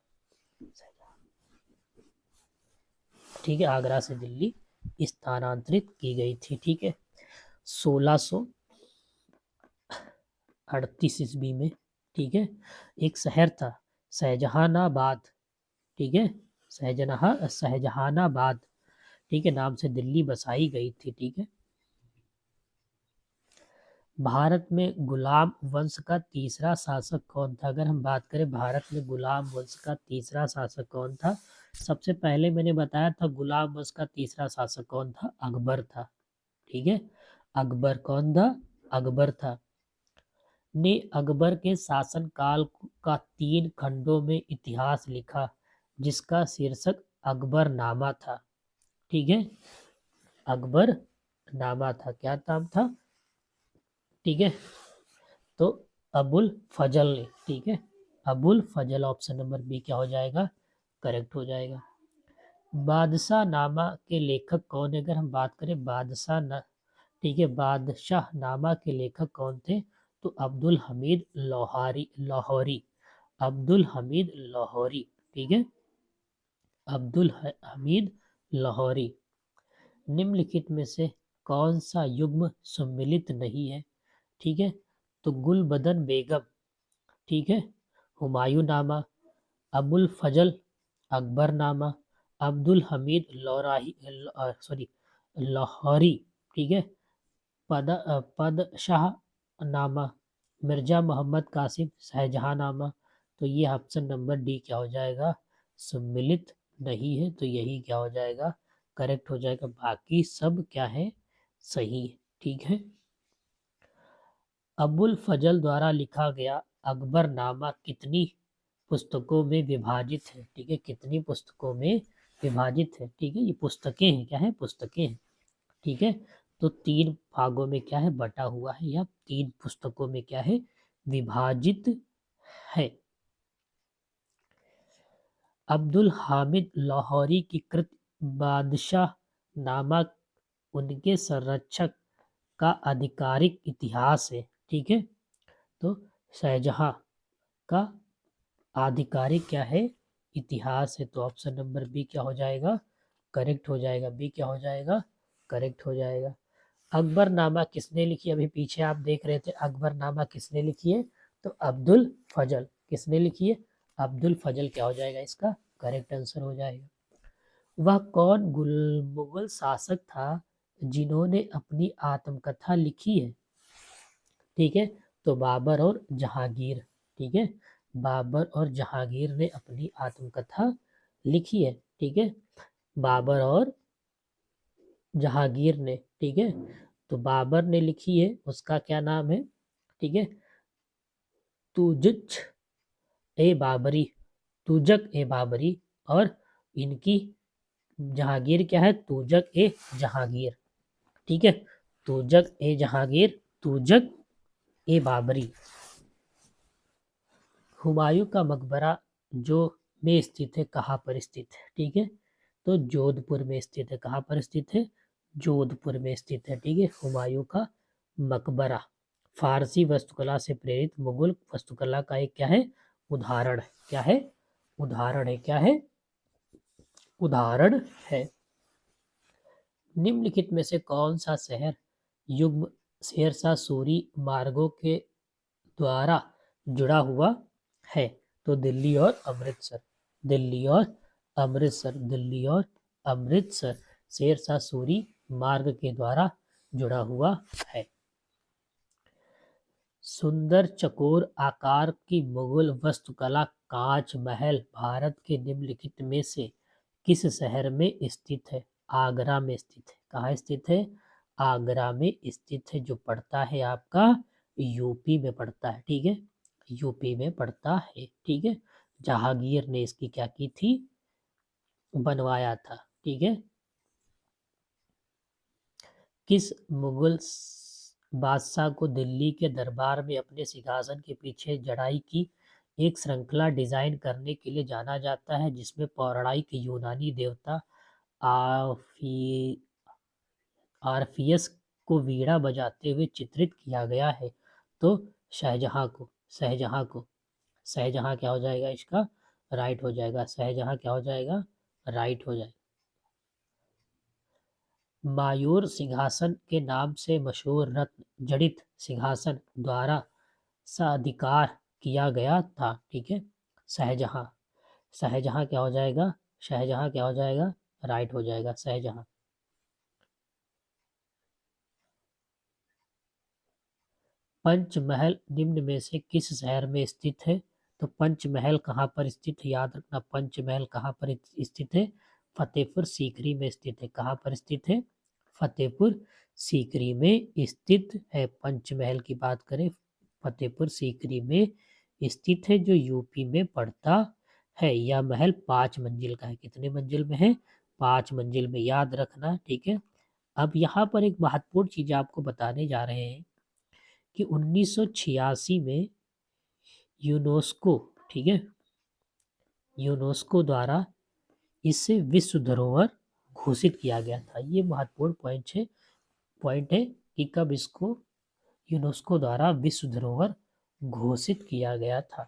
ठीक है, आगरा से दिल्ली स्थानांतरित की गई थी, ठीक है। 1638 ईस्वी में, ठीक है, एक शहर था शाहजहानाबाद, ठीक है, शाहजहानाबाद, ठीक है, नाम से दिल्ली बसाई गई थी, ठीक है। भारत में गुलाम वंश का तीसरा शासक कौन था? अगर हम बात करें भारत में गुलाम वंश का तीसरा शासक कौन था? सबसे पहले मैंने बताया था गुलाम वंश का तीसरा शासक कौन था? अकबर था, ठीक है। अकबर कौन था? अकबर था। ने अकबर के शासनकाल का 3 खंडों में इतिहास लिखा जिसका शीर्षक अकबर नामा था, ठीक है, अकबर नामा था। क्या नाम था? ठीक है, तो अबुल फजल ने, ठीक है, अबुल फजल, ऑप्शन नंबर बी क्या हो जाएगा? करेक्ट हो जाएगा। बादशाह नामा के लेखक कौन है? अगर हम बात करें बादशाह न, ठीक है, बादशाह नामा के लेखक कौन थे? तो अब्दुल हमीद लाहौरी, लाहौरी, अब्दुल हमीद लाहौरी, ठीक है, अब्दुल हमीद लाहौरी। निम्नलिखित में से कौन सा युग्म सम्मिलित नहीं है? ठीक है, तो गुलबदन बेगम, ठीक है, हुमायूं नामा, अबुल फजल अकबरनामा, अब्दुल हमीद लाहौरी, ठीक है, पदशाह नामा, मिर्जा मोहम्मद कासिम शाहजहां नामा। तो ये ऑप्शन नंबर डी क्या हो जाएगा, सम्मिलित नहीं है, तो यही क्या हो जाएगा, करेक्ट हो जाएगा। बाकी सब क्या है, सही है, ठीक है। अबुल फजल द्वारा लिखा गया अकबरनामा कितनी पुस्तकों में विभाजित है, ठीक है, कितनी पुस्तकों में विभाजित है, ठीक है, ये पुस्तकें हैं, क्या है, पुस्तकें हैं, ठीक है। तो 3 भागों में क्या है, बटा हुआ है, या 3 पुस्तकों में क्या है, विभाजित है। अब्दुल हामिद लाहौरी की कृत बादशाह नामा उनके संरक्षक का आधिकारिक इतिहास है, ठीक है। तो शाहजहां का आधिकारिक क्या है, इतिहास है। तो ऑप्शन नंबर बी क्या हो जाएगा, करेक्ट हो जाएगा। बी क्या हो जाएगा, करेक्ट हो जाएगा। अकबरनामा किसने लिखी, अभी पीछे आप देख रहे थे अकबरनामा किसने लिखी है, तो अब्दुल फजल, किसने लिखी है, अब्दुल फजल क्या हो जाएगा, इसका करेक्ट आंसर हो जाएगा। वह कौन मुगल शासक था जिन्होंने अपनी आत्मकथा लिखी है, ठीक है। तो बाबर और जहांगीर, ठीक है, बाबर और जहांगीर ने अपनी आत्मकथा लिखी है, ठीक है, बाबर और जहांगीर ने, ठीक है। तो बाबर ने लिखी है, उसका क्या नाम है, ठीक है, तुजक ए बाबरी, तुजक ए बाबरी। और इनकी जहांगीर क्या है, तुजक ए जहांगीर, ठीक है, तुजक ए जहांगीर, तुजक ए बाबरी। हुमायूं का मकबरा जो में स्थित है, कहाँ पर स्थित है, ठीक है, तो जोधपुर में स्थित है, कहाँ पर स्थित है, जोधपुर में स्थित है, ठीक है, हुमायूं का मकबरा फारसी वास्तुकला से प्रेरित मुगल वास्तुकला का एक क्या है, उदाहरण है, क्या है, उदाहरण है, क्या है, उदाहरण है। निम्नलिखित में से कौन सा शहर युग्म शेरशाह सूरी मार्गों के द्वारा जुड़ा हुआ है, तो दिल्ली और अमृतसर, दिल्ली और अमृतसर, दिल्ली और अमृतसर शेरशाह सूरी मार्ग के द्वारा जुड़ा हुआ है। सुंदर चकोर आकार की मुगल वास्तुकला कांच महल भारत के निम्नलिखित में से किस शहर में स्थित है, आगरा में स्थित है, कहाँ स्थित है, आगरा में स्थित है, जो पड़ता है आपका यूपी में पड़ता है, ठीक है, यूपी में पड़ता है, ठीक है। जहांगीर ने इसकी क्या की थी, बनवाया था, ठीक है। किस मुगल बादशाह को दिल्ली के दरबार में अपने सिंहासन के पीछे जड़ाई की एक श्रृंखला डिजाइन करने के लिए जाना जाता है, जिसमें पौराणिक यूनानी देवता आफी आर्फियस को वीणा बजाते हुए चित्रित किया गया है, तो शाहजहां को, शाहजहां को, शाहजहां क्या हो जाएगा, इसका राइट हो जाएगा, शाहजहां क्या हो जाएगा, राइट हो जाएगा। मायूर सिंहासन के नाम से मशहूर रत्न जड़ित सिंहासन द्वारा साधिकार किया गया था, ठीक है, शाहजहां, शाहजहां क्या हो जाएगा, शाहजहां क्या हो जाएगा, राइट हो जाएगा, शाहजहां। पंचमहल निम्न में से किस शहर में स्थित है, तो पंचमहल कहाँ पर स्थित है, याद रखना, पंचमहल कहाँ पर स्थित है, फतेहपुर सीकरी में स्थित है, कहाँ पर स्थित है, फतेहपुर सीकरी में स्थित है। पंचमहल की बात करें, फतेहपुर सीकरी में स्थित है, जो यूपी में पड़ता है। यह महल 5 मंजिल का है, कितने मंजिल में है, 5 मंजिल में, याद रखना, ठीक है। अब यहाँ पर एक महत्वपूर्ण चीज आपको बताने जा रहे हैं कि 1986 में यूनेस्को, ठीक है, यूनेस्को द्वारा इसे विश्व धरोहर घोषित किया गया था। ये महत्वपूर्ण पॉइंट है कि कब इसको यूनेस्को द्वारा विश्व धरोहर घोषित किया गया था।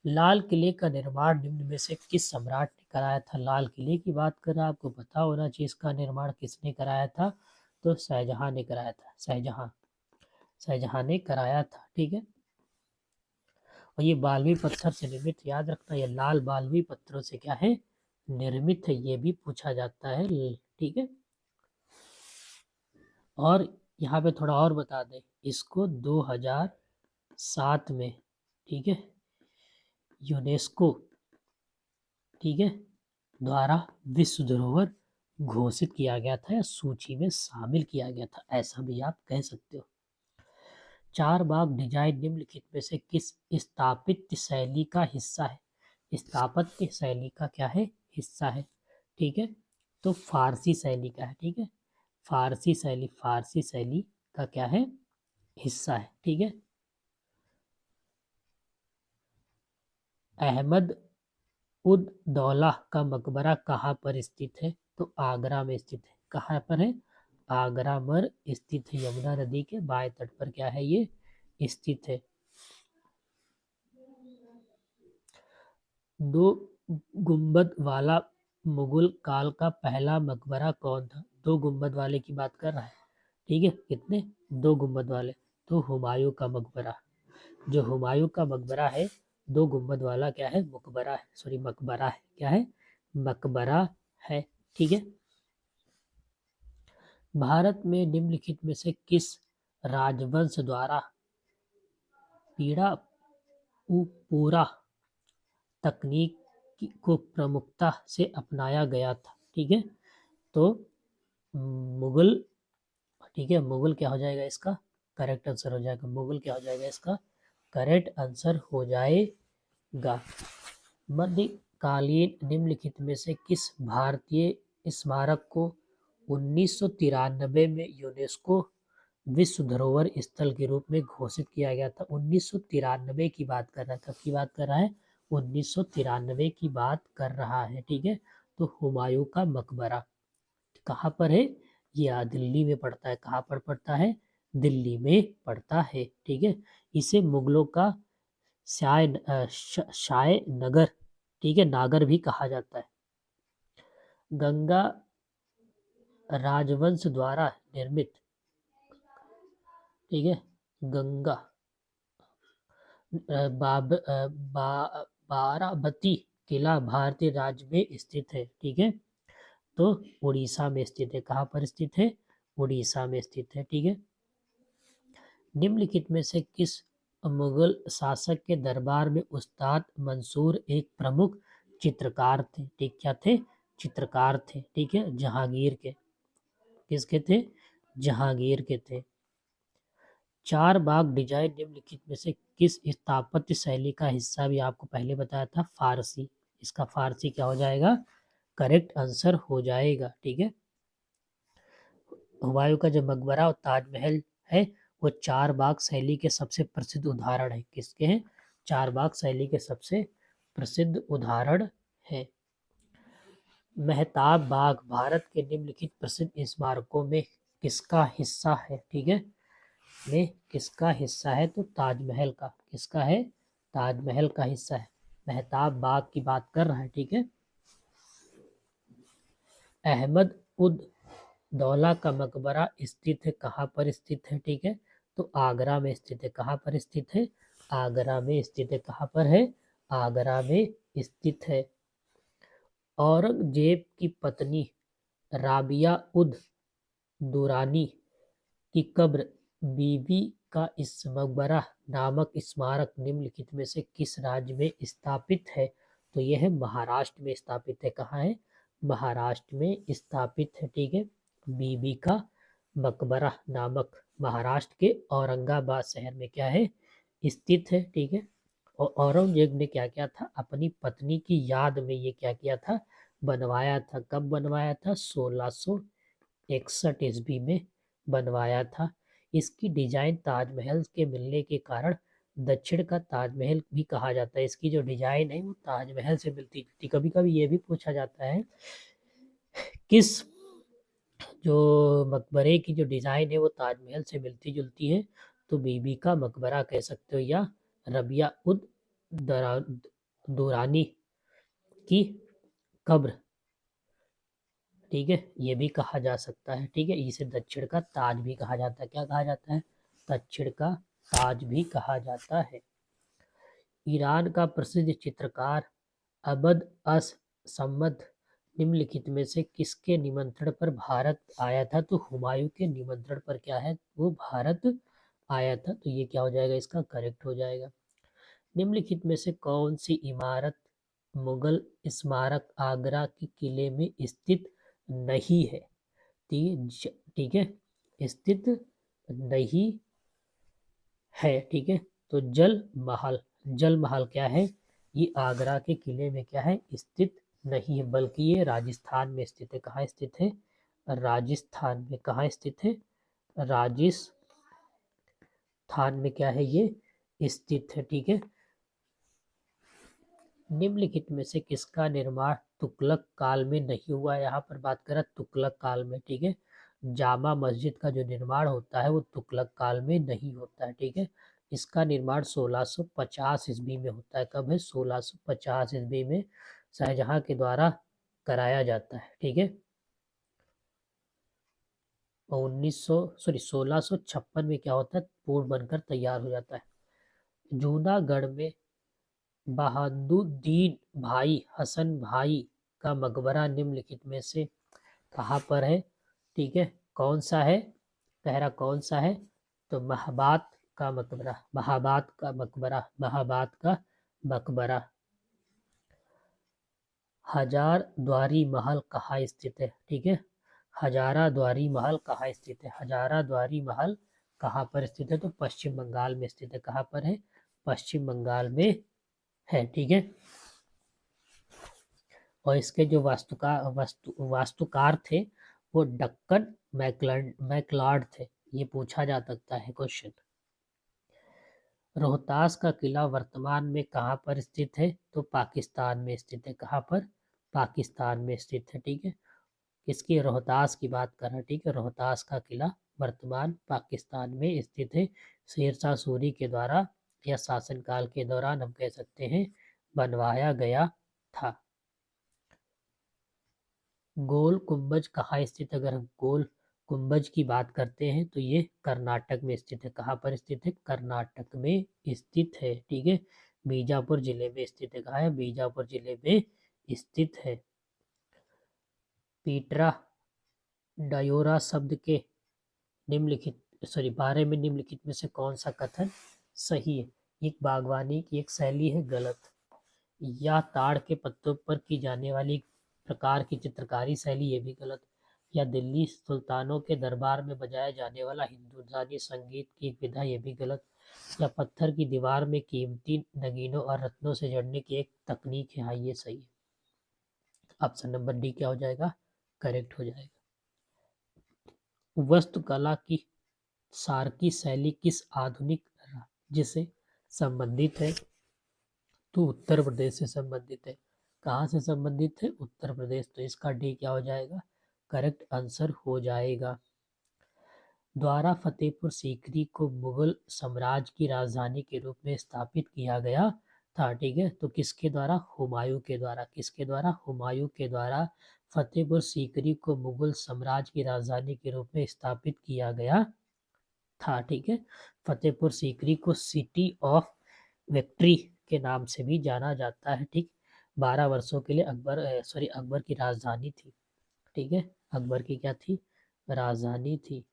लाल किले का निर्माण निम्न में से किस सम्राट ने कराया था, लाल किले की बात कर रहा, आपको पता होना चाहिए इसका निर्माण किसने कराया था, तो शाहजहां ने कराया था, शाहजहां, शाहजहां ने कराया था। ठीक है, और ये बालवी पत्थर से निर्मित, याद रखना ये लाल बालवी पत्थरों से क्या है, निर्मित है, ये भी पूछा जाता है। ठीक है, और यहाँ पे थोड़ा और बता दें, इसको 2007 में, ठीक है, यूनेस्को, ठीक है, द्वारा विश्व धरोहर घोषित किया गया था या सूची में शामिल किया गया था, ऐसा भी आप कह सकते हो। चार बाग डिजाइन निम्नलिखित में से किस स्थापत्य शैली का हिस्सा है? स्थापत्य शैली का क्या है, हिस्सा है। ठीक है, तो फारसी शैली का है। ठीक है, फारसी शैली का क्या है, हिस्सा है। ठीक है, अहमद उद दौला का मकबरा कहाँ पर स्थित है? तो आगरा में स्थित है। कहाँ पर है? आगरा में स्थित है। यमुना नदी के बाएं तट पर क्या है, ये स्थित है। दो गुंबद वाला मुगल काल का पहला मकबरा कौन था? दो गुंबद वाले की बात कर रहा है। ठीक है, कितने? दो गुंबद वाले, तो हुमायूं का मकबरा। जो हुमायूं का मकबरा है, दो गुंबद वाला क्या है, मकबरा है, सॉरी मकबरा है, क्या है, मकबरा है। ठीक है, भारत में निम्नलिखित में से किस राजवंश द्वारा पीड़ा पूरा तकनीक को प्रमुखता से अपनाया गया था? ठीक है, तो मुगल, ठीक है, मुगल क्या हो जाएगा इसका करेक्ट आंसर हो जाएगा, मुगल क्या हो जाएगा इसका करेक्ट आंसर हो जाएगा। मध्यकालीन निम्नलिखित में से किस भारतीय स्मारक को 1993 में यूनेस्को विश्व धरोहर स्थल के रूप में घोषित किया गया था? 1993 की बात कर रहा था, की बात कर रहा है, 1993 की बात कर रहा है। ठीक है, तो हुमायूं का मकबरा कहाँ पर है? ये दिल्ली में पड़ता है। कहाँ पर पड़ता है? दिल्ली में पड़ता है। ठीक है, इसे मुगलों का शाय नगर, ठीक है, नागर भी कहा जाता है। गंगा राजवंश द्वारा निर्मित, ठीक है, गंगा बाराबती किला भारतीय राज्य में स्थित है। ठीक है, तो उड़ीसा में स्थित है। कहाँ पर स्थित है? उड़ीसा में स्थित है। ठीक है, निम्नलिखित में से किस मुगल शासक के दरबार में उस्ताद मंसूर एक प्रमुख चित्रकार थे? ठीक, क्या थे? चित्रकार थे। ठीक है, जहांगीर के, किसके थे? जहांगीर के थे। चार बाग डिजाइन निम्नलिखित में से किस स्थापत्य शैली का हिस्सा? भी आपको पहले बताया था, फारसी। इसका फारसी क्या हो जाएगा, करेक्ट आंसर हो जाएगा। ठीक है, हुमायूं का जो मकबरा और ताजमहल है, वो चार बाग शैली के सबसे प्रसिद्ध उदाहरण है। किसके हैं? चार बाग शैली के सबसे प्रसिद्ध उदाहरण है। मेहताब बाग भारत के निम्नलिखित प्रसिद्ध स्मारकों में किसका हिस्सा है? ठीक है, में किसका हिस्सा है? तो ताजमहल का। किसका है? ताजमहल का हिस्सा है। मेहताब बाग की बात कर रहा है। ठीक है, अहमद उद दौला का मकबरा स्थित है, कहाँ पर स्थित है? ठीक है, तो आगरा में स्थित है। कहाँ पर स्थित है? आगरा में स्थित है। कहाँ पर है? आगरा में स्थित है। औरंगजेब की पत्नी राबिया उद दुरानी की कब्र बीबी का इस मकबरा नामक स्मारक निम्नलिखित में से किस राज्य में स्थापित है? तो यह है महाराष्ट्र में स्थापित है। कहाँ है? महाराष्ट्र में स्थापित है। ठीक है, बीबी का मकबरा नामक महाराष्ट्र के औरंगाबाद शहर में क्या है? स्थित है। ठीक है, और औरंगजेब ने क्या किया था? अपनी पत्नी की याद में ये क्या किया था? बनवाया था। कब बनवाया था? 1661 ईस्वी में बनवाया था। इसकी डिजाइन ताजमहल के मिलने के कारण दक्षिण का ताजमहल भी कहा जाता है। इसकी जो डिजाइन है वो ताजमहल से मिलती जुलती। कभी कभी ये भी पूछा जाता है, किस जो मकबरे की जो डिजाइन है वो ताजमहल से मिलती जुलती है? तो बीबी का मकबरा कह सकते हो, या रबिया उद दुरानी की कब्र, ठीक है, ये भी कहा जा सकता है। ठीक है, इसे दक्षिण का ताज भी कहा जाता है। क्या कहा जाता है? दक्षिण का ताज भी कहा जाता है। ईरान का प्रसिद्ध चित्रकार अबद अस सम्मद निम्नलिखित में से किसके निमंत्रण पर भारत आया था? तो हुमायूं के निमंत्रण पर क्या है, वो भारत आया था। तो ये क्या हो जाएगा, इसका करेक्ट हो जाएगा। निम्नलिखित में से कौन सी इमारत मुगल स्मारक आगरा के किले में स्थित नहीं है? ठीक है, स्थित नहीं है। ठीक है, तो जल महल, जल महल क्या है, ये आगरा के किले में क्या है, स्थित नहीं है, बल्कि ये राजस्थान में स्थित है। कहाँ स्थित है? राजस्थान में। कहाँ स्थित है? राजस्थान में क्या है, ये स्थित है। ठीक है, निम्नलिखित में से किसका निर्माण तुगलक काल में नहीं हुआ? यहाँ पर बात करें तुगलक काल में। ठीक है, जामा मस्जिद का जो निर्माण होता है वो तुगलक काल में नहीं होता है। ठीक है, इसका निर्माण 1650 ईस्वी में होता है। कब है? 1650 ईस्वी में शाहजहां के द्वारा कराया जाता है। ठीक है, और 1656 में क्या होता है, पूर्ण बनकर तैयार हो जाता है। जूनागढ़ में बहादुद्दीन भाई हसन भाई का मकबरा निम्नलिखित में से कहाँ पर है? ठीक है, कौन सा है? पहला कौन सा है? तो महाबात का मकबरा, महाबात का मकबरा, महाबात का मकबरा। हजार द्वारी महल कहाँ स्थित है? ठीक है, हजारा द्वारी महल कहाँ स्थित है? हजारा द्वारी महल कहाँ पर स्थित है? तो पश्चिम बंगाल में स्थित है। कहाँ पर है? पश्चिम बंगाल में है। ठीक है, और इसके जो वास्तुकार थे वो डक्कन मैक्लाड थे। ये पूछा जा सकता है क्वेश्चन। रोहतास का किला वर्तमान में कहाँ पर स्थित है? तो पाकिस्तान में स्थित है। कहाँ पर? पाकिस्तान में स्थित है। ठीक है, इसकी रोहतास की बात कर रहा है। ठीक है, रोहतास का किला वर्तमान पाकिस्तान में स्थित है। शेरशाह सूरी के द्वारा या शासनकाल के दौरान हम कह सकते हैं बनवाया गया था। गोल गुम्बज कहाँ स्थित है? अगर हम गोल गुम्बज की बात करते हैं तो ये कर्नाटक में स्थित है। कहाँ पर स्थित है? कर्नाटक में स्थित है। ठीक है, बीजापुर जिले में स्थित है। कहाँ है? बीजापुर जिले में स्थित है। पीटरा डायोरा शब्द के बारे में निम्नलिखित में से कौन सा कथन सही है? एक बागवानी की एक शैली है, गलत। या ताड़ के पत्तों पर की जाने वाली प्रकार की चित्रकारी शैली, ये भी गलत। या दिल्ली सुल्तानों के दरबार में बजाया जाने वाला हिंदुस्तानी संगीत की एक विधा, ये भी गलत। या पत्थर की दीवार में कीमती नगीनों और रत्नों से जड़ने की एक तकनीक है, हाँ ये सही है। ऑप्शन नंबर डी क्या हो जाएगा? करेक्ट हो जाएगा। वास्तुकला की सारकी शैली किस आधुनिक राज्य से संबंधित है? तो उत्तर प्रदेश से संबंधित है। कहाँ से संबंधित है? उत्तर प्रदेश। तो इसका डी क्या हो जाएगा? करेक्ट आंसर हो जाएगा। द्वारा फतेहपुर सीकरी को मुगल साम्राज्य की राजधानी के रूप में स्थापित किया गया था। ठीक है, तो किसके द्वारा? हुमायूं के द्वारा। किसके द्वारा? हुमायूं के द्वारा फतेहपुर सीकरी को मुगल साम्राज्य की राजधानी के रूप में स्थापित किया गया था। ठीक है, फतेहपुर सीकरी को सिटी ऑफ विक्ट्री के नाम से भी जाना जाता है। ठीक, 12 वर्षों के लिए अकबर की राजधानी थी। ठीक है, अकबर की क्या थी? राजधानी थी।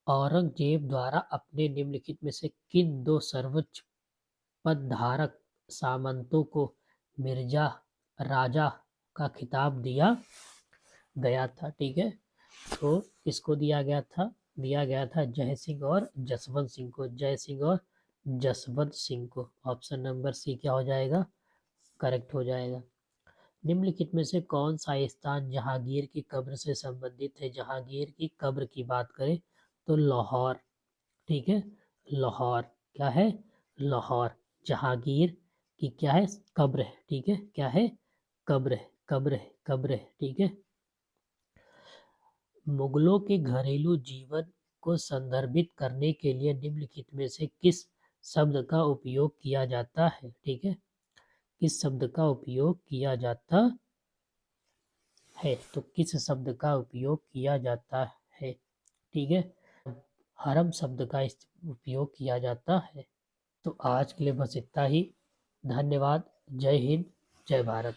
औरंगजेब द्वारा अपने निम्नलिखित में से किन दो सर्वोच्च पदधारक सामंतों को मिर्जा राजा का खिताब दिया गया था? ठीक है, तो किसको दिया गया था? दिया गया था जय सिंह और जसवंत सिंह को। जय सिंह और जसवंत सिंह को। ऑप्शन नंबर सी क्या हो जाएगा? करेक्ट हो जाएगा। निम्नलिखित में से कौन सा स्थान जहांगीर की कब्र से संबंधित है? जहांगीर की कब्र की बात करें तो लाहौर। ठीक है, लाहौर क्या है? लाहौर। जहांगीर की क्या है? कब्र है। ठीक है, क्या है? कब्र है, कब्र है, कब्र है। ठीक है, मुगलों के घरेलू जीवन को संदर्भित करने के लिए निम्नलिखित में से किस शब्द का उपयोग किया जाता है? ठीक है, किस शब्द का उपयोग किया जाता है तो किस शब्द का उपयोग किया जाता है? ठीक है, हरम शब्द का उपयोग किया जाता है। तो आज के लिए बस इतना ही। धन्यवाद। जय हिंद, जय भारत।